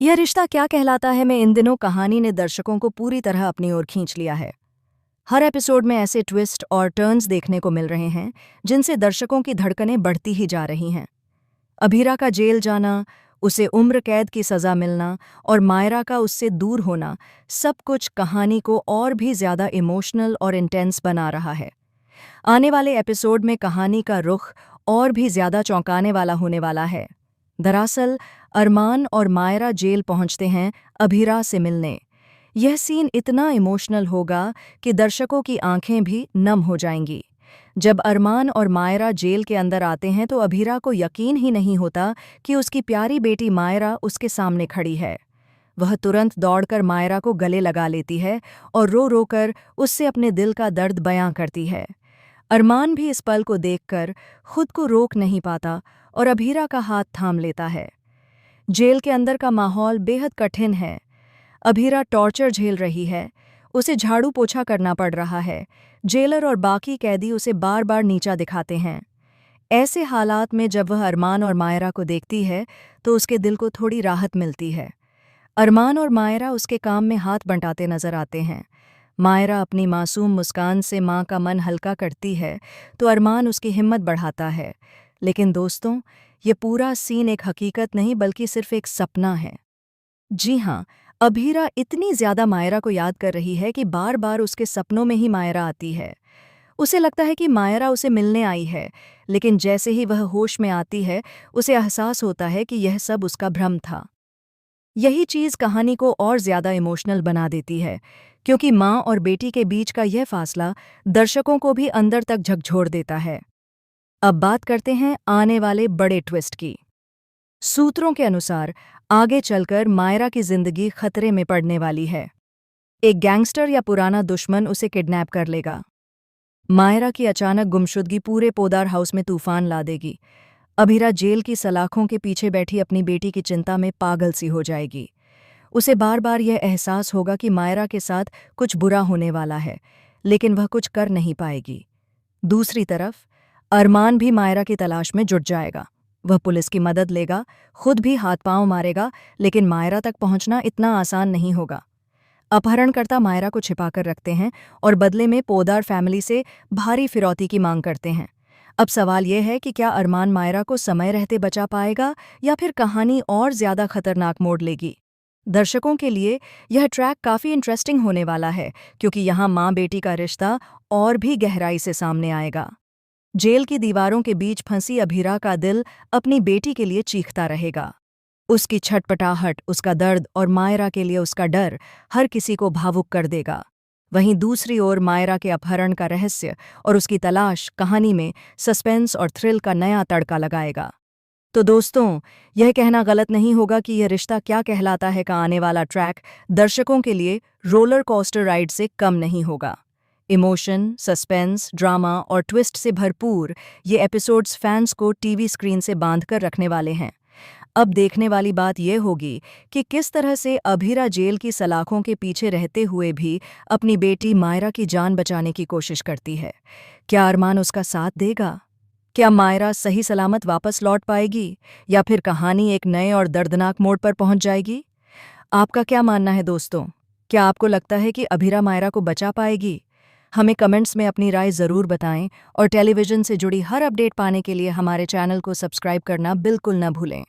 यह रिश्ता क्या कहलाता है में इन दिनों कहानी ने दर्शकों को पूरी तरह अपनी ओर खींच लिया है। हर एपिसोड में ऐसे ट्विस्ट और टर्न्स देखने को मिल रहे हैं जिनसे दर्शकों की धड़कनें बढ़ती ही जा रही हैं। अभीरा का जेल जाना, उसे उम्र कैद की सज़ा मिलना और मायरा का उससे दूर होना, सब कुछ कहानी को और भी ज़्यादा इमोशनल और इंटेंस बना रहा है। आने वाले एपिसोड में कहानी का रुख और भी ज़्यादा चौंकाने वाला होने वाला है। दरअसल अरमान और मायरा जेल पहुंचते हैं अभीरा से मिलने। यह सीन इतना इमोशनल होगा कि दर्शकों की आंखें भी नम हो जाएंगी। जब अरमान और मायरा जेल के अंदर आते हैं तो अभीरा को यकीन ही नहीं होता कि उसकी प्यारी बेटी मायरा उसके सामने खड़ी है। वह तुरंत दौड़कर मायरा को गले लगा लेती है और रो रो कर उससे अपने दिल का दर्द बयां करती है। अरमान भी इस पल को देखकर खुद को रोक नहीं पाता और अभीरा का हाथ थाम लेता है। जेल के अंदर का माहौल बेहद कठिन है। अभीरा टॉर्चर झेल रही है, उसे झाड़ू पोछा करना पड़ रहा है। जेलर और बाकी कैदी उसे बार बार नीचा दिखाते हैं। ऐसे हालात में जब वह अरमान और मायरा को देखती है तो उसके दिल को थोड़ी राहत मिलती है। अरमान और मायरा उसके काम में हाथ बंटाते नजर आते हैं। मायरा अपनी मासूम मुस्कान से माँ का मन हल्का करती है तो अरमान उसकी हिम्मत बढ़ाता है। लेकिन दोस्तों, ये पूरा सीन एक हकीकत नहीं बल्कि सिर्फ एक सपना है। जी हाँ, अभीरा इतनी ज्यादा मायरा को याद कर रही है कि बार बार उसके सपनों में ही मायरा आती है। उसे लगता है कि मायरा उसे मिलने आई है, लेकिन जैसे ही वह होश में आती है उसे एहसास होता है कि यह सब उसका भ्रम था। यही चीज़ कहानी को और ज़्यादा इमोशनल बना देती है, क्योंकि माँ और बेटी के बीच का यह फासला दर्शकों को भी अंदर तक झकझोर देता है। अब बात करते हैं आने वाले बड़े ट्विस्ट की। सूत्रों के अनुसार आगे चलकर मायरा की जिंदगी खतरे में पड़ने वाली है। एक गैंगस्टर या पुराना दुश्मन उसे किडनैप कर लेगा। मायरा की अचानक गुमशुदगी पूरे पोदार हाउस में तूफान ला देगी। अभीरा जेल की सलाखों के पीछे बैठी अपनी बेटी की चिंता में पागल सी हो जाएगी। उसे बार बार यह एहसास होगा कि मायरा के साथ कुछ बुरा होने वाला है, लेकिन वह कुछ कर नहीं पाएगी। दूसरी तरफ अरमान भी मायरा की तलाश में जुट जाएगा। वह पुलिस की मदद लेगा, खुद भी हाथ पांव मारेगा, लेकिन मायरा तक पहुंचना इतना आसान नहीं होगा। अपहरणकर्ता मायरा को छिपाकर रखते हैं और बदले में पोदार फैमिली से भारी फिरौती की मांग करते हैं। अब सवाल यह है कि क्या अरमान मायरा को समय रहते बचा पाएगा या फिर कहानी और ज्यादा खतरनाक मोड़ लेगी। दर्शकों के लिए यह ट्रैक काफी इंटरेस्टिंग होने वाला है, क्योंकि यहाँ माँ बेटी का रिश्ता और भी गहराई से सामने आएगा। जेल की दीवारों के बीच फंसी अभीरा का दिल अपनी बेटी के लिए चीखता रहेगा। उसकी छटपटाहट, उसका दर्द और मायरा के लिए उसका डर हर किसी को भावुक कर देगा। वहीं दूसरी ओर मायरा के अपहरण का रहस्य और उसकी तलाश कहानी में सस्पेंस और थ्रिल का नया तड़का लगाएगा। तो दोस्तों, यह कहना गलत नहीं होगा कि यह रिश्ता क्या कहलाता है का आने वाला ट्रैक दर्शकों के लिए रोलर कोस्टर राइड से कम नहीं होगा। इमोशन, सस्पेंस, ड्रामा और ट्विस्ट से भरपूर ये एपिसोड्स फैंस को टीवी स्क्रीन से बांधकर रखने वाले हैं। अब देखने वाली बात यह होगी कि किस तरह से अभीरा जेल की सलाखों के पीछे रहते हुए भी अपनी बेटी मायरा की जान बचाने की कोशिश करती है। क्या अरमान उसका साथ देगा? क्या मायरा सही सलामत वापस लौट पाएगी या फिर कहानी एक नए और दर्दनाक मोड़ पर पहुंच जाएगी? आपका क्या मानना है दोस्तों? क्या आपको लगता है कि अभीरा मायरा को बचा पाएगी? हमें कमेंट्स में अपनी राय ज़रूर बताएं और टेलीविज़न से जुड़ी हर अपडेट पाने के लिए हमारे चैनल को सब्सक्राइब करना बिल्कुल न भूलें।